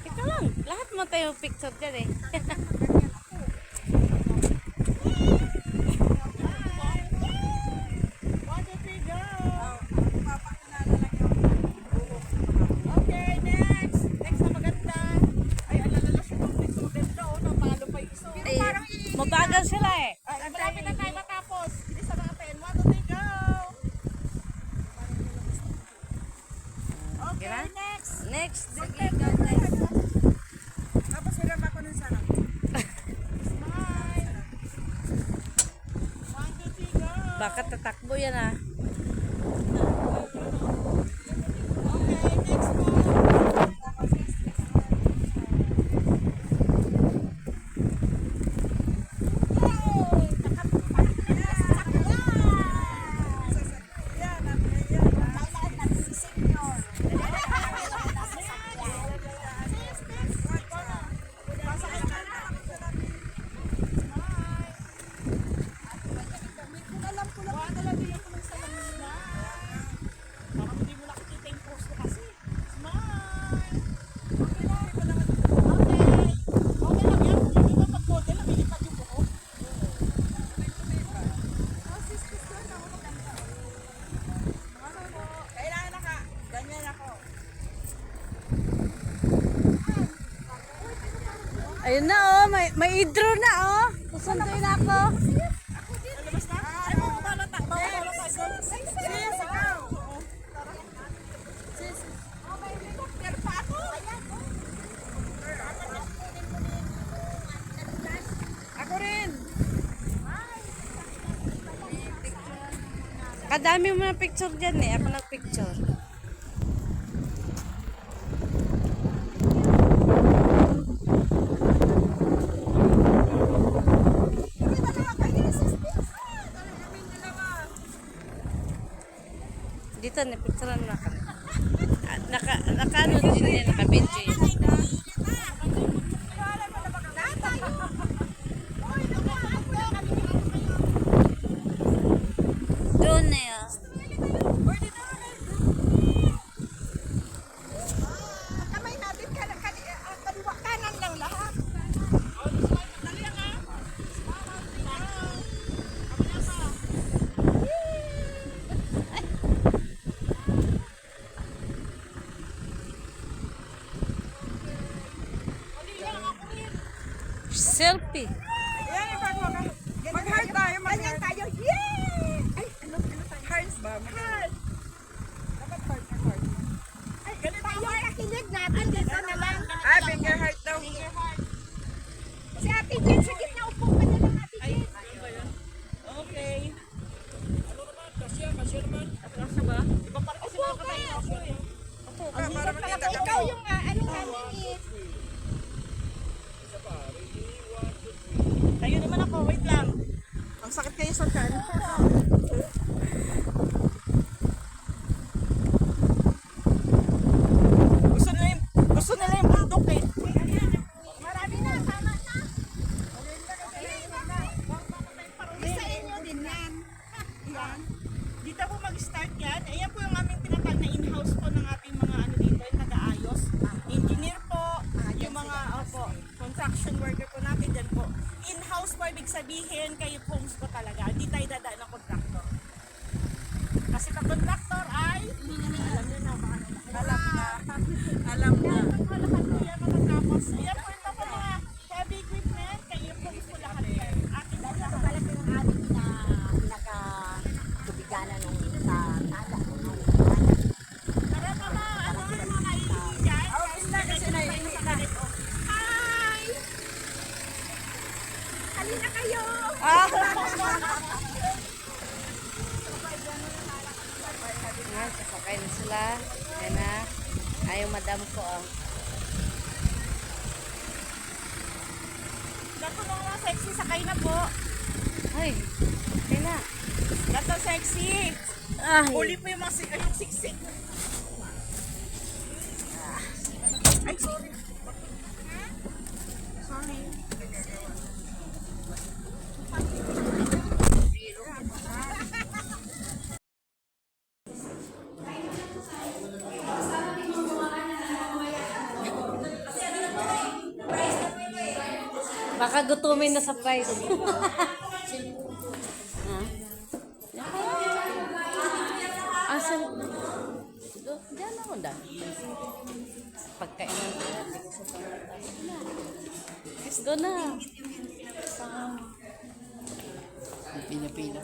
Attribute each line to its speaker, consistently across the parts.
Speaker 1: Ito lang. Lahat mo tayo picture dyan eh. Mabagal sila eh.
Speaker 2: Malapit na tayo matapos. Bilisan natin. 1, 2, 3, go! Okay, next.
Speaker 1: Next.
Speaker 2: Sige, go, next. Tapos hiram ako ng sarap. Smile. 1, 2, 3, go!
Speaker 1: Baka tatakbo yan ah.
Speaker 2: Okay, next one.
Speaker 1: Ayun na oh, may idro na oh. Susunduin ako.
Speaker 2: Ako rin.
Speaker 1: Kadami mo na picture dyan eh. Ako nagpicture. Dito na picture na kami. Naka-ano din yan, naka-video yun. Doon na yun.
Speaker 2: Kamay natin kaliwa kanan lang lahat.
Speaker 1: Selfie.
Speaker 2: Ayan yung pagwaka. Mag-heart tayo, mag-heart tayo. Yay! Ay, ano tayo? Hearts ba? Heart. Dapat heart na heart. Ay, ganito tayo. Kakilig natin dito naman. Ay, finger heart daw. Finger heart. Si Ate Jen, sa gitna upo ka na lang, Ate Jen. Okay. Ano naman? Kasya naman. Kasya ba? Iba para kasi mga katayin ako eh. Opo ka, para makita kami. Ikaw yung ano namin eh. Tayo naman ako, wait lang. Ang sakit kayo sa kan. Gusto nila yung bundok eh. Marami na, tama na. Sa inyo din yan. Yan. Dito po mag-start yan. Ayan po yung aming tinatag na in-house po ng ating mga ano dito, yung nag-aayos. Engineer po, yung mga construction worker po natin dyan po. In-house po, ibig sabihin, kayo homes po talaga. Hindi tayo dadaan ng kontraktor. Kasi pag kontraktor ay, alam nyo na, alam na. Alam na. Lahat po yan matatapos. Ayan po ito po mga heavy equipment, kayo homes po lahat. Ating po lahat.
Speaker 3: Pala po yung ating pinaka-tubigana nung tala.
Speaker 2: Tara pa ba, ano yung mga kaibigan? Kasi naiinig sa ganito. Hi! Halina kayo!
Speaker 1: Ayan, sasakay na sila. Ayan na. Ayaw madam ko ah.
Speaker 2: Dato mga sexy, sakay na po.
Speaker 1: Ay, okay na.
Speaker 2: Dato sexy.
Speaker 1: Ay,
Speaker 2: Huli po yung mga yung siksik. Ay, sorry. Sorry.
Speaker 1: Kakagutumin na sa price. Ha? Asan? Diyan ako dahil. Pagkainan ko yan. Hindi ko sa pangatas. Go na. Pila-pila.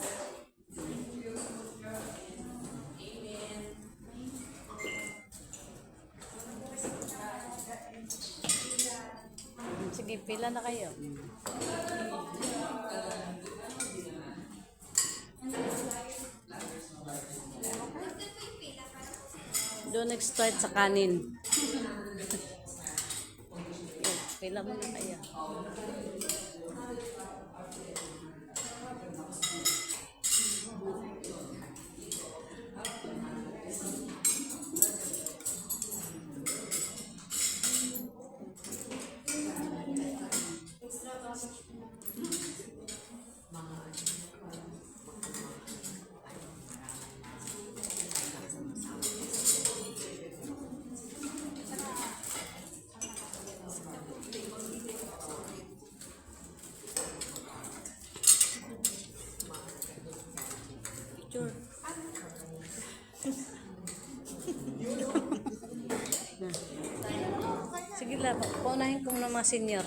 Speaker 1: Sige, pila na kayo. Doon nag-start sa kanin. Pila mo na kaya. Sure. Sige lang, paunahin ko muna mga senior.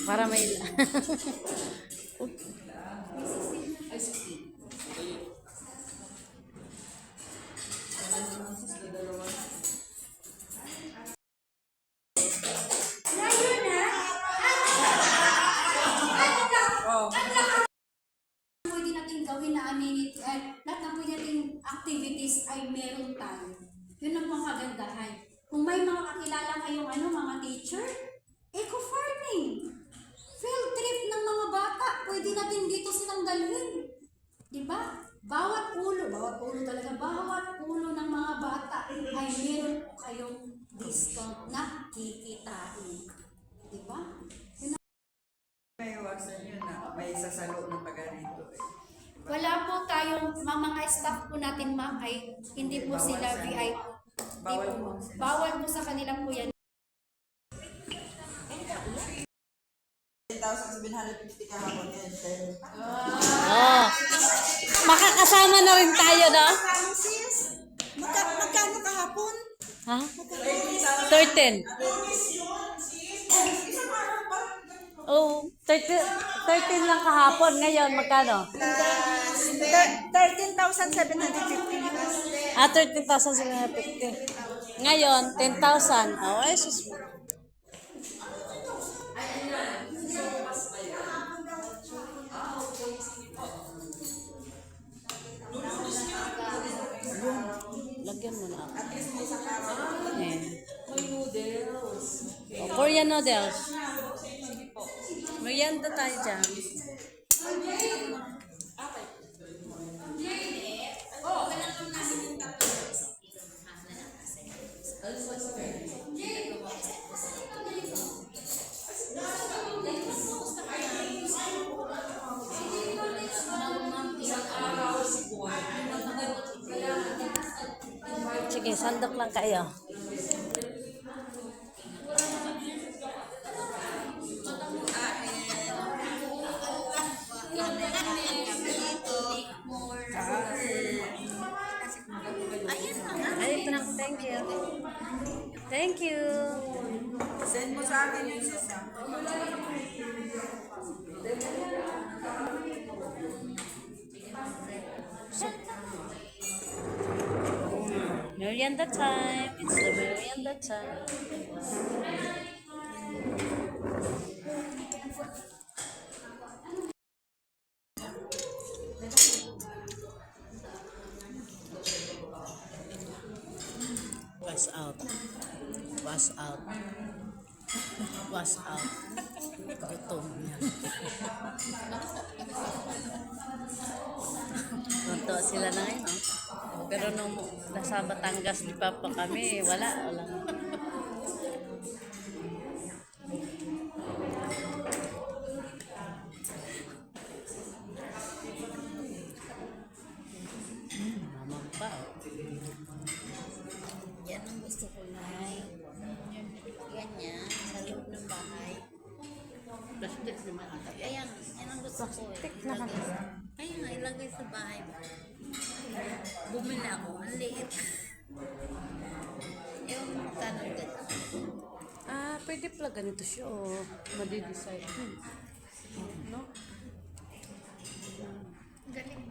Speaker 1: Para may...
Speaker 3: Pwede natin gawin na amenity, lahat ng pwede nating activities ay meron tayo. Yun ang pangkagandahan. Kung may mga kakilala kayong mga teacher, eco-farming, field trip ng mga bata, pwede natin dito silang dalhin. Diba? Bawat ulo ng mga bata ay meron po kayong discount na kikitain. Diba?
Speaker 4: May iwasan yun na may sasalo ng taga-rito eh.
Speaker 3: Wala po tayong, mga staff po natin ma'am ay hindi po sila VIP.
Speaker 4: Bawal po.
Speaker 3: Bawal po sa kanila po yan.
Speaker 4: 10,750 kahapon yan.
Speaker 1: Oh. Makakasama na rin tayo, no?
Speaker 2: Magkano kahapon?
Speaker 1: Ha? 13. Oh, 13 lang kahapon. Ngayon, magkano?
Speaker 2: 13,750.
Speaker 1: Ah, 13,750. Ngayon, 10,000. Oh, ay, sus. Lagyan mo na ako. Eh. Oh, Korean noodles. Merienda tayo dyan. Sige, sandok lang kayo. Ay, ito na. Thank you. Thank you.
Speaker 4: Send mo sa akin yung sis.
Speaker 1: Merienda time. It's the merienda time. Was out. Was out. Was out. Gutom niya. Tunto sila na ngayon, oh. Pero nung nasa Batangas, di pa kami, wala. Plastic naman ata.
Speaker 5: Ayan, yan ang gusto ko eh.
Speaker 1: Plastic na kami.
Speaker 5: Ayun nga, ilagay sa bahay. Bumili ako, ang liit. Ewan mo magkano ganito.
Speaker 1: Ah, pwede pala ganito siya, oh. Madi-design. No?
Speaker 5: Galing.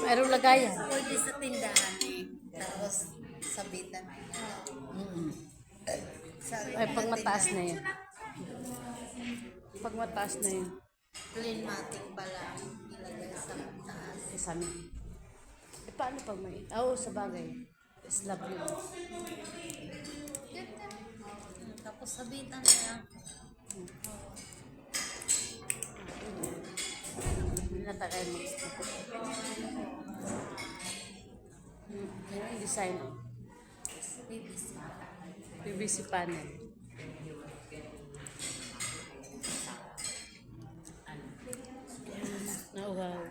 Speaker 1: Mayroong lagayan.
Speaker 5: Pwede sa tindahan eh. Tapos sabitan.
Speaker 1: Ay, pag mataas na yun. Pag mataas na yun.
Speaker 5: Plain matic pala ilagay sa taas.
Speaker 1: Sa amin. Eh, paano pag may... Oo, sa bagay. Slab yun.
Speaker 5: Tapos sabitan na lang.
Speaker 1: Hindi na tayo mag-slab. Yan ang design.
Speaker 5: BBC.
Speaker 1: PVC panel. Oh, wow.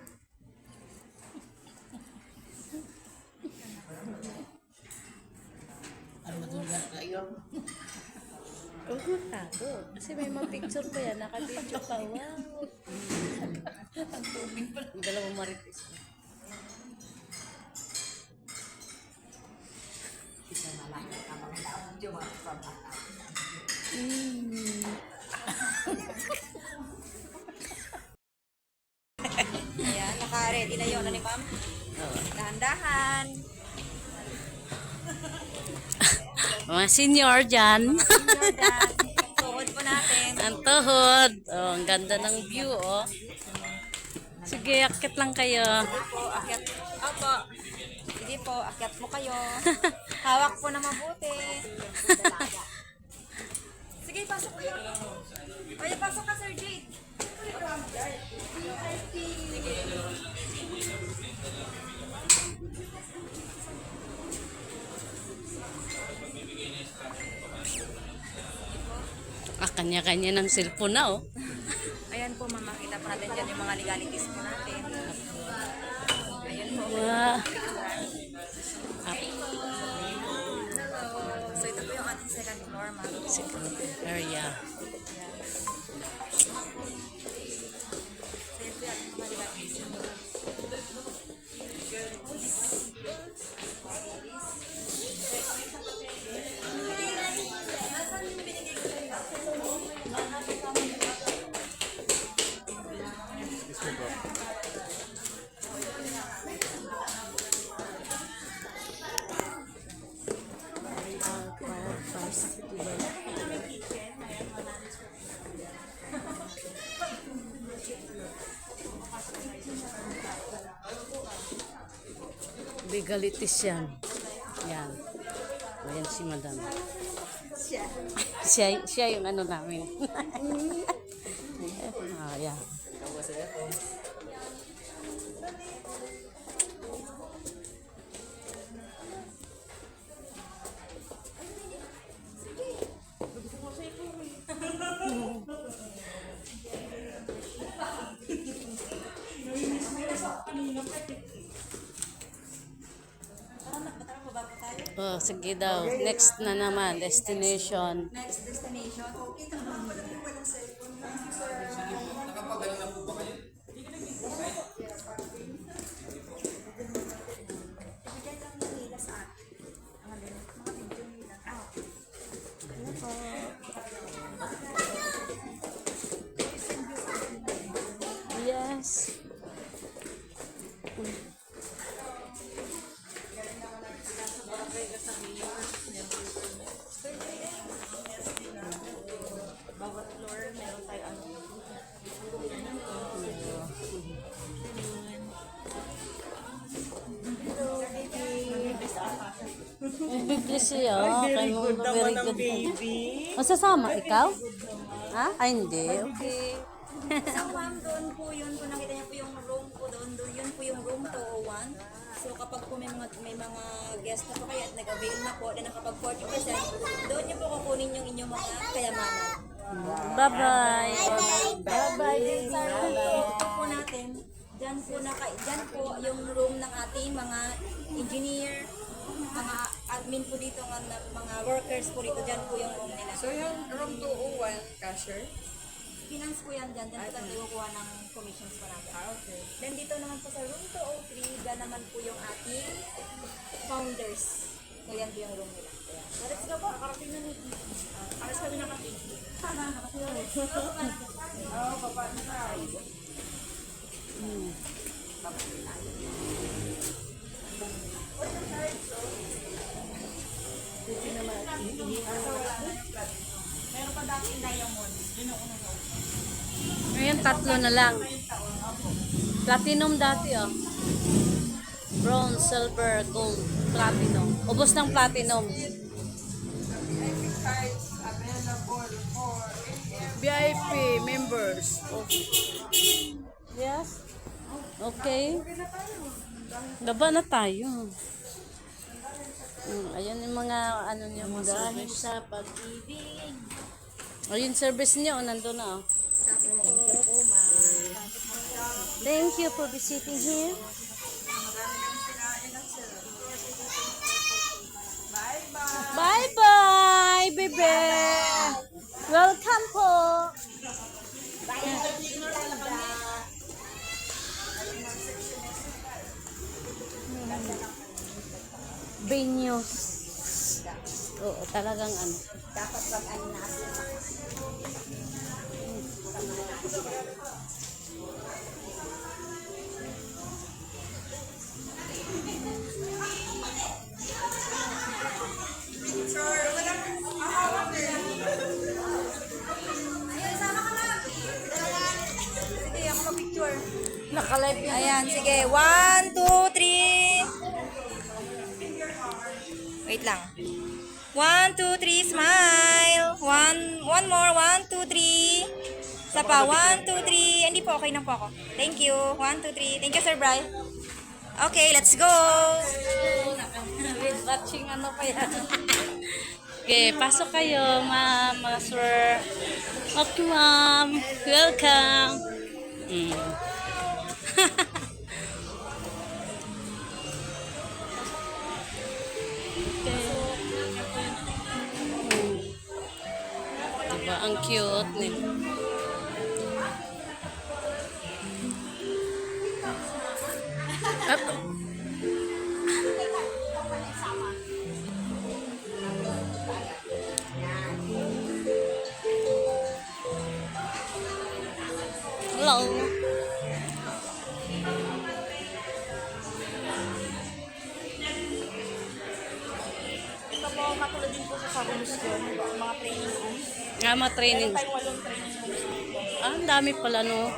Speaker 5: Ano madula kayo?
Speaker 1: Huwag mo tago. Kasi may mga picture pa yan. Naka-video pa. Wow.
Speaker 5: Ang tubig pala.
Speaker 1: Yung dalawang marites.
Speaker 6: Ayan, naka-ready na yun. Ano ni ma'am? Dahan-dahan.
Speaker 1: Mga senior dyan.
Speaker 6: Jordan. Tuhod po natin.
Speaker 1: Ang tuhod. Oh, ang ganda ng view, oh. Sige, akit lang kayo.
Speaker 6: Po, akyat. Opo. Sige po, akyat mo kayo. Hawak po na mabuti. Sige, pasok kayo. Oye, pasok ka, Sir Jade.
Speaker 1: Ah, kanya-kanya ng cellphone na, oh.
Speaker 6: Ayan po, ma'am. Makita po natin dyan yung mga legalities po natin. Ayun po.
Speaker 1: Wow.
Speaker 6: So, ito po yung ating second floor, ma'am.
Speaker 1: Second area.
Speaker 6: So, yun po yung ating mga legalities.
Speaker 1: Legalities yan. Yan. Ayan si madam. Siya yung ano namin. Ah, yeah. Oh, sige daw. Next na naman, destination.
Speaker 6: Next destination. Okay, tama mo lang yung walang cellphone. Thank you, sir. Ibigay lang nila sa akin. Ang alin, mga video nila.
Speaker 1: Yes.
Speaker 2: Bawat floor, meron tayo ano.
Speaker 1: Bigli siya. Very good
Speaker 2: naman ang
Speaker 1: good.
Speaker 2: baby.
Speaker 1: Masasama ikaw? Ha? Ay, hindi. Okay.
Speaker 6: So, ma'am, doon po yun. Kung nakita niyo po yung room po doon, yun po yung room 201. So, kapag po may mga guest na po kayo at nag-avail na po, na nakapag 40%, doon niyo po kukunin yung inyong mga kayamanan.
Speaker 1: Bye-bye.
Speaker 6: Bye-bye din sa room po natin. Dyan po yung room ng ating mga engineer, mga admin po dito nga na mga workers po dito, dyan po yung room nila.
Speaker 4: So yung room 201, cashier?
Speaker 6: Finance po yan dyan, dyan po tayo kukuha ng commissions po natin.
Speaker 4: Okay.
Speaker 6: Then dito naman po sa room 203, dyan naman po yung ating founders. So yan po yung room nila. Ayan. So let's go po.
Speaker 2: Nakarating na nito. Para sa kami nakating.
Speaker 4: Oh, baba na tayo.
Speaker 2: Meron pa dating diamond. Yun ang unang loob.
Speaker 1: Ngayon, 3 na lang. Platinum dati, oh. Bronze, silver, gold, platinum. Ubos ng platinum.
Speaker 4: Every cards available for
Speaker 1: VIP members. Yes. Okay. Gaba na tayo. Ayun yung mga ano niyo, mga service.
Speaker 5: Sa pag-ibig.
Speaker 1: Ayun service niyo, nandun na. Oh. Thank you for visiting here. Bye-bye, bebe. Welcome po. Venues. Oo, talagang ano.
Speaker 5: Dapat pag ano na
Speaker 6: Sige, ako mag-picture.
Speaker 1: Nakalive yan.
Speaker 6: Ayan, sige. 1, 2, 3. Wait lang. 1, 2, 3, smile. One more. 1, 2, 3. Isa pa. 1, 2, 3. Hindi po, okay na po ako. Thank you. 1, 2, 3. Thank you, Sir Bry. Okay, let's go.
Speaker 1: Watching ano pa yan. Okay, pasok kayo, ma'am, mga sir. Okay, ma'am. Welcome. Diba, ang cute nila. Hello.
Speaker 2: Ito po, katulad din po sa rooms ko. Mga training rooms.
Speaker 1: Nga, mga training.
Speaker 2: Tayong 8 training rooms.
Speaker 1: Ah, ang dami pala, no?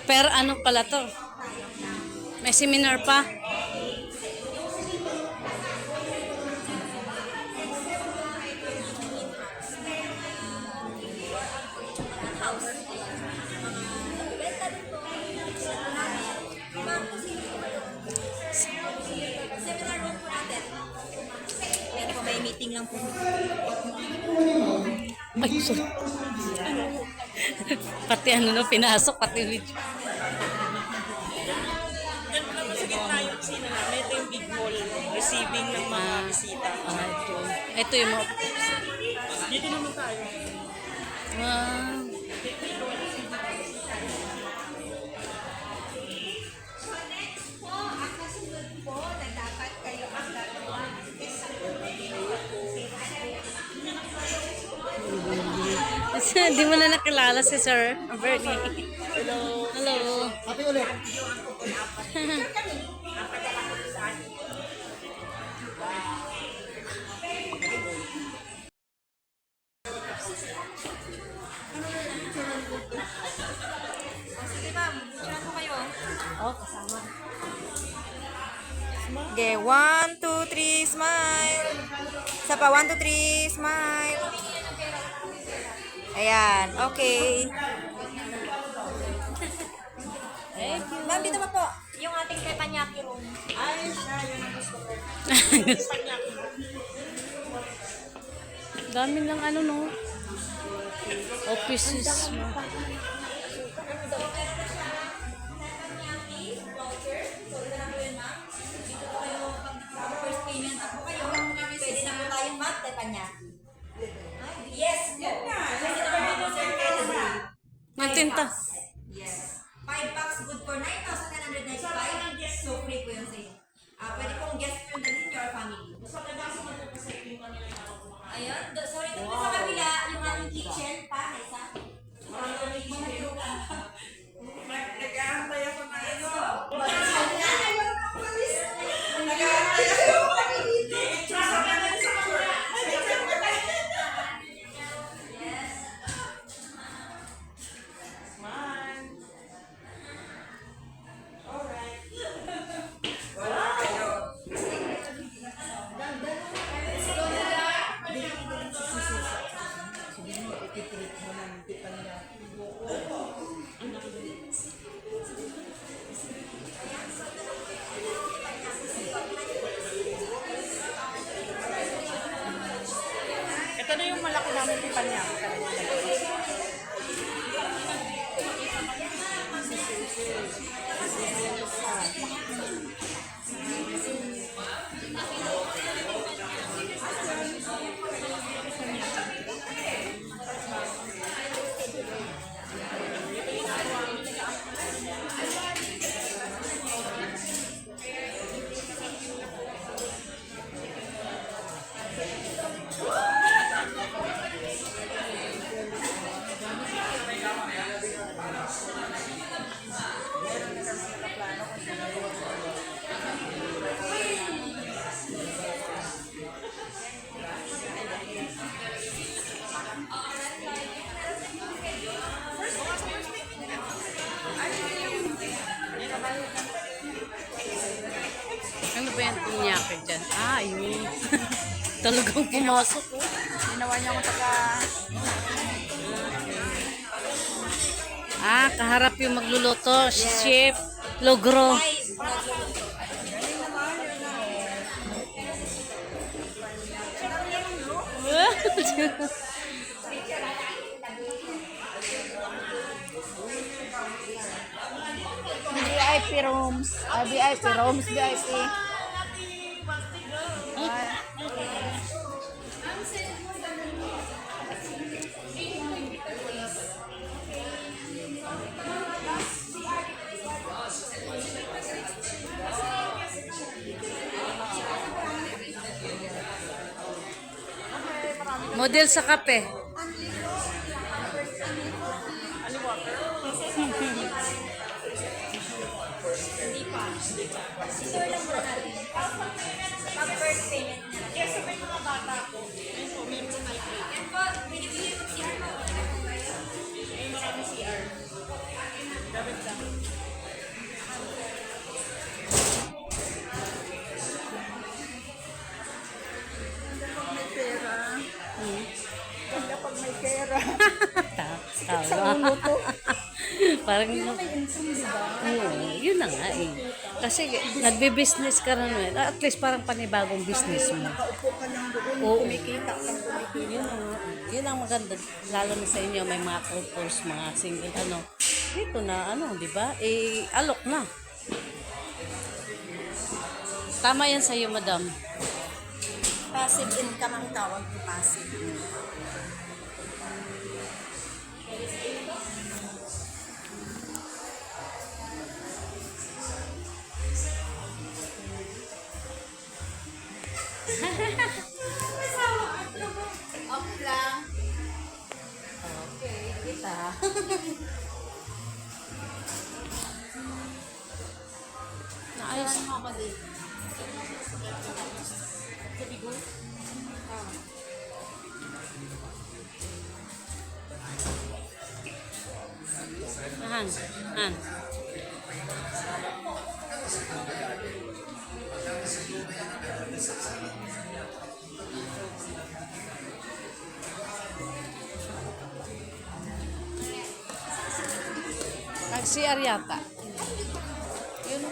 Speaker 1: Per ano pala to? May seminar pa?
Speaker 6: Seminar room po natin. Yan po, may meeting lang po.
Speaker 1: Ay, sorry. Pati ano no, pinasok, pati video.
Speaker 2: Yan po naman sa gitna yung sino namin. Ito yung big hall. Receiving ng mga bisita.
Speaker 1: Ah, ito yung mga...
Speaker 2: Dito naman tayo.
Speaker 1: Ah, Hindi mo na nakilala si Sir Bernie. Hello. Hello.
Speaker 7: Ate ulit.
Speaker 6: Sige ma'am, picture po kayo.
Speaker 1: Oh, kasama.
Speaker 6: Okay, 1, 2, 3, smile. Isa pa, 1, 2, 3, smile. Ayan, okay. Ma'am, dito pa po. Yung ating teppanyaki room.
Speaker 2: Ay, siya. Yun ang gusto ko.
Speaker 1: Dami lang ano no. Offices.
Speaker 6: Panyaki. Yes!
Speaker 4: Yan nga.
Speaker 1: Yung tinta.
Speaker 6: Yes. 5 packs good for 9,995. So free po yun sa inyo. Pwede pong guest friend na din your family. Ayun. Sorry, dito sa kabila, yung aming kitchen pa, isa.
Speaker 4: Nag-aantay ako na ano. Wala kayo.
Speaker 2: Ito na yung malaki namin tipanya.
Speaker 1: Ano ba yung pinyake dyan? Ah, yun. Talagang pumasok. Oh.
Speaker 2: Ginawa niya ako taga...
Speaker 1: Ah, kaharap yung magluluto. Chef Logro.
Speaker 2: VIP rooms. VIP rooms, VIP.
Speaker 1: Model sa kape.
Speaker 2: Kapag may pera.
Speaker 1: Tawa. Parang Oo, yun na nga eh. Kasi nagbe-business ka na naman. At least parang panibagong business mo.
Speaker 2: Nakaupo ka lang doon.
Speaker 1: Oo.
Speaker 2: Kumikita kang kumikita.
Speaker 1: Yun ang, yun ang maganda. Lalo na sa inyo, may mga couples, mga single, ano. Dito na, ano, di ba? Eh, alok na. Tama yan sa'yo, madam.
Speaker 5: Passive income ang tawag ko, passive.
Speaker 3: Off lang. Okay, kita.
Speaker 1: Naayos.
Speaker 3: Ano ako dito?
Speaker 1: Han, Han. Nag-CR yata. Yun.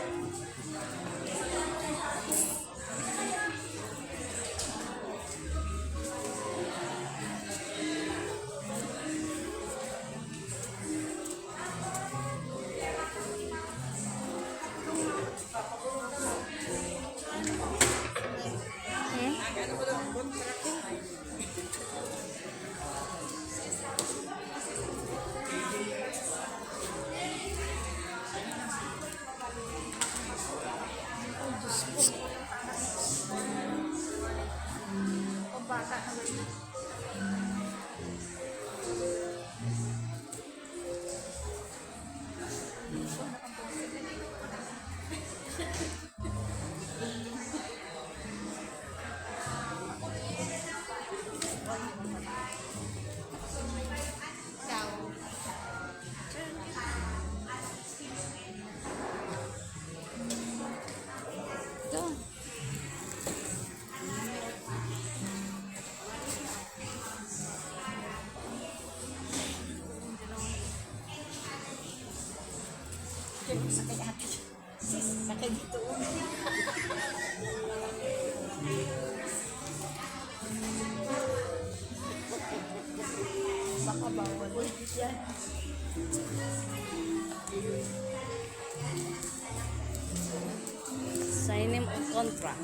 Speaker 1: Signing of contract.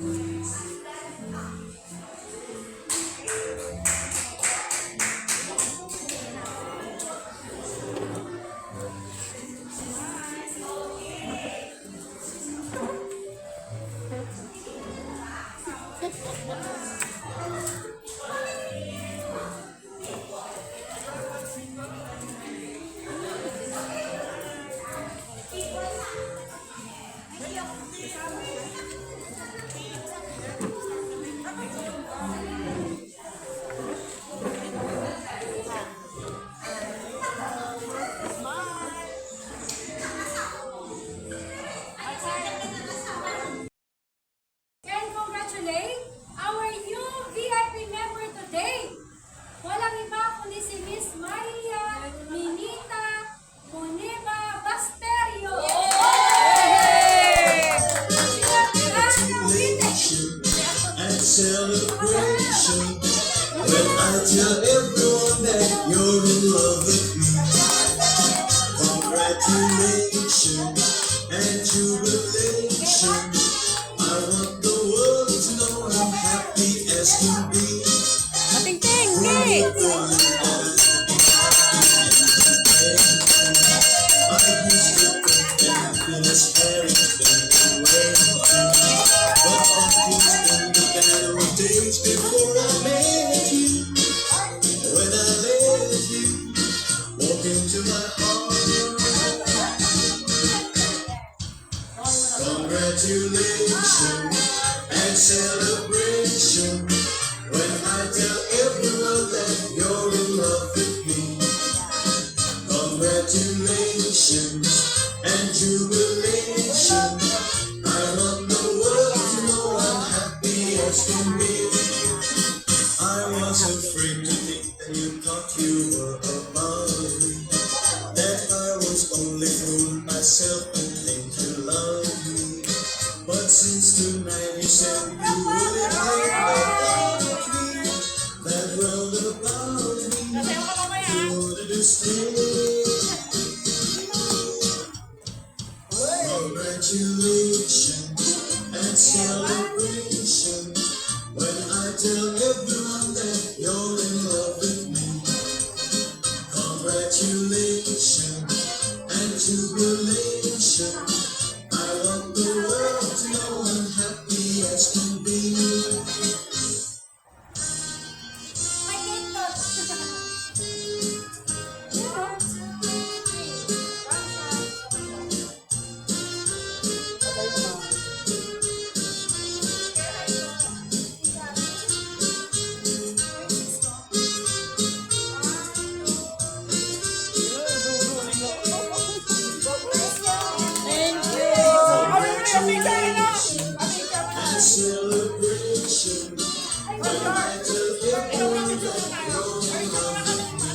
Speaker 3: And congratulate our new VIP member today. Walang iba kundi si Miss Maria Minita Moneva Basterio.
Speaker 7: And celebration when I tell everyone that you're in love with me. Congratulations and jubilation. I want the world to know I'm happy as can be.
Speaker 1: Mating-ting! Hey!
Speaker 7: I used to think that happiness carried me away. But that was in the bad old days before I met you. When I let you walk into my heart. Congratulations and celebration when I tell everyone that you're in love with me. Congratulations and jubilation. I want the world to know I'm happy as can be. I was afraid to think that you thought you were above me, that I was only fooling myself and think you love me. But since tonight you said you really think about me, that world about me, you wanted to stay. Congratulations and celebration when I tell everyone that you're in love with me. Congratulations and jubilation. I want the world to know I'm happy as can be. And celebration when I tell everyone that you're in love with me.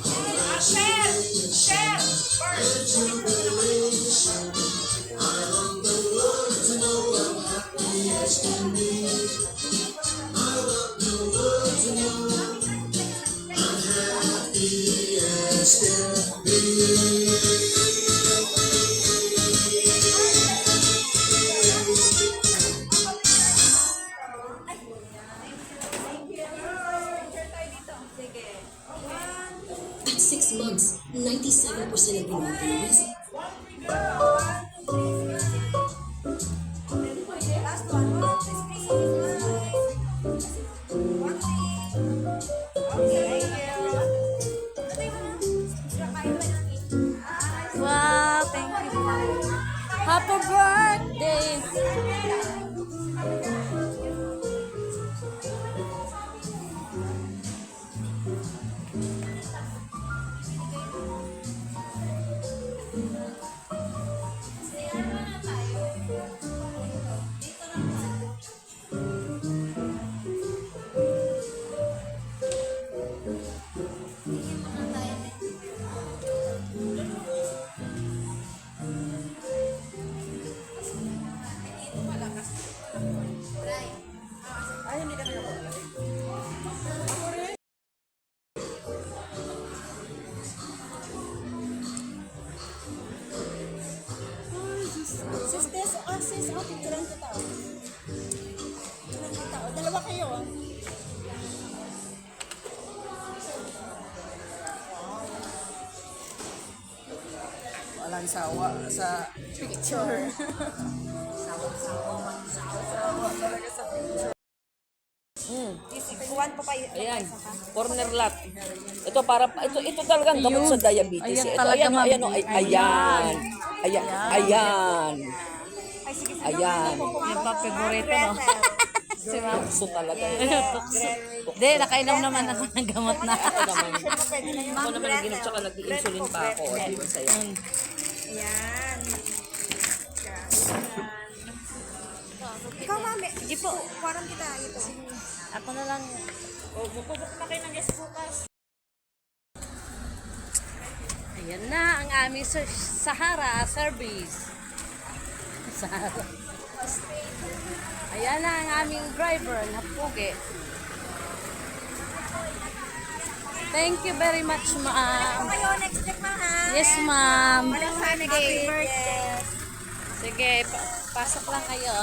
Speaker 7: Congratulations and jubilation. I want the world to know I'm happy as can be. I want the world to know I'm happy as can be.
Speaker 8: At 6 months, 97% of Pilipinas
Speaker 6: Last one. 1, 2, 3, smile. 1, 3. Okay.
Speaker 1: Wow, thank you. Happy birthday!
Speaker 4: sawa sa picture. Sawa talaga sa picture.
Speaker 6: Kuwan po kayo.
Speaker 9: Ayan, corner lot. Ito para ito talagang gamot sa diabetes.
Speaker 1: Ayan
Speaker 9: Ito
Speaker 1: talaga,
Speaker 9: ayan,
Speaker 1: ma'am.
Speaker 9: ayan, oh, ayan. Ayan. Ayan. Ayan.
Speaker 1: Yung pa favorito, no? Si ma'am.
Speaker 9: So talaga.
Speaker 1: Hindi, nakainom naman ako ng gamot na.
Speaker 9: Ako naman. Ako naman naginom tsaka nag-insulin pa ako. O, di ba sa'yo?
Speaker 6: Yan. Ikaw, mami. Sige po. Parang kita. Ito.
Speaker 1: Ako na lang.
Speaker 2: Bukubok na kayo ng guest bukas.
Speaker 1: Ayan na ang aming Sahara service. Sahara. Ayan na ang aming driver na pugi. Thank you very much, ma'am.
Speaker 6: Kayo, next week ma, ha?
Speaker 1: Yes, ma'am.
Speaker 6: Walang sana happy birthday.
Speaker 1: Sige, pasok lang kayo.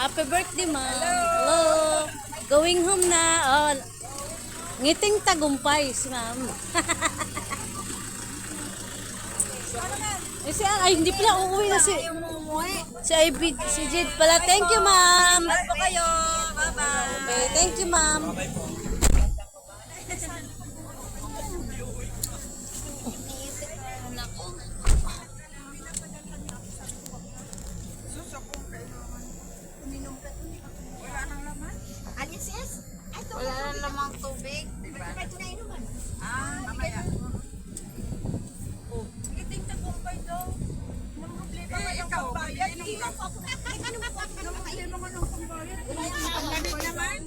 Speaker 1: Happy birthday, ma'am. Hello. Going home na. Oh, ngiting tagumpay si ma'am. Ay, hindi pala uuwi na si Ivy, si Jade pala. Thank you, ma'am.
Speaker 6: Bye po kayo. Bye-bye.
Speaker 1: Okay, thank you, ma'am.
Speaker 5: Alis, yes? Wala na lamang tubig. Ito na inuman.
Speaker 4: Mamaya.
Speaker 2: Iting tagumpay daw. Mga problema ka ng pambayad. Hindi lang po ako. Ang problema ka ng pambayad. Pambayad naman.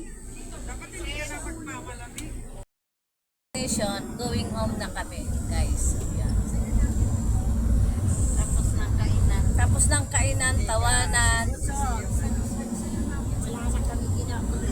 Speaker 2: Dapat hindi ka na magmamalamig.
Speaker 1: Going home na kami, guys. Yan.
Speaker 5: Tapos ng kainan.
Speaker 1: Tapos ng kainan, tawanan.
Speaker 5: Wala sa kami ginagawa.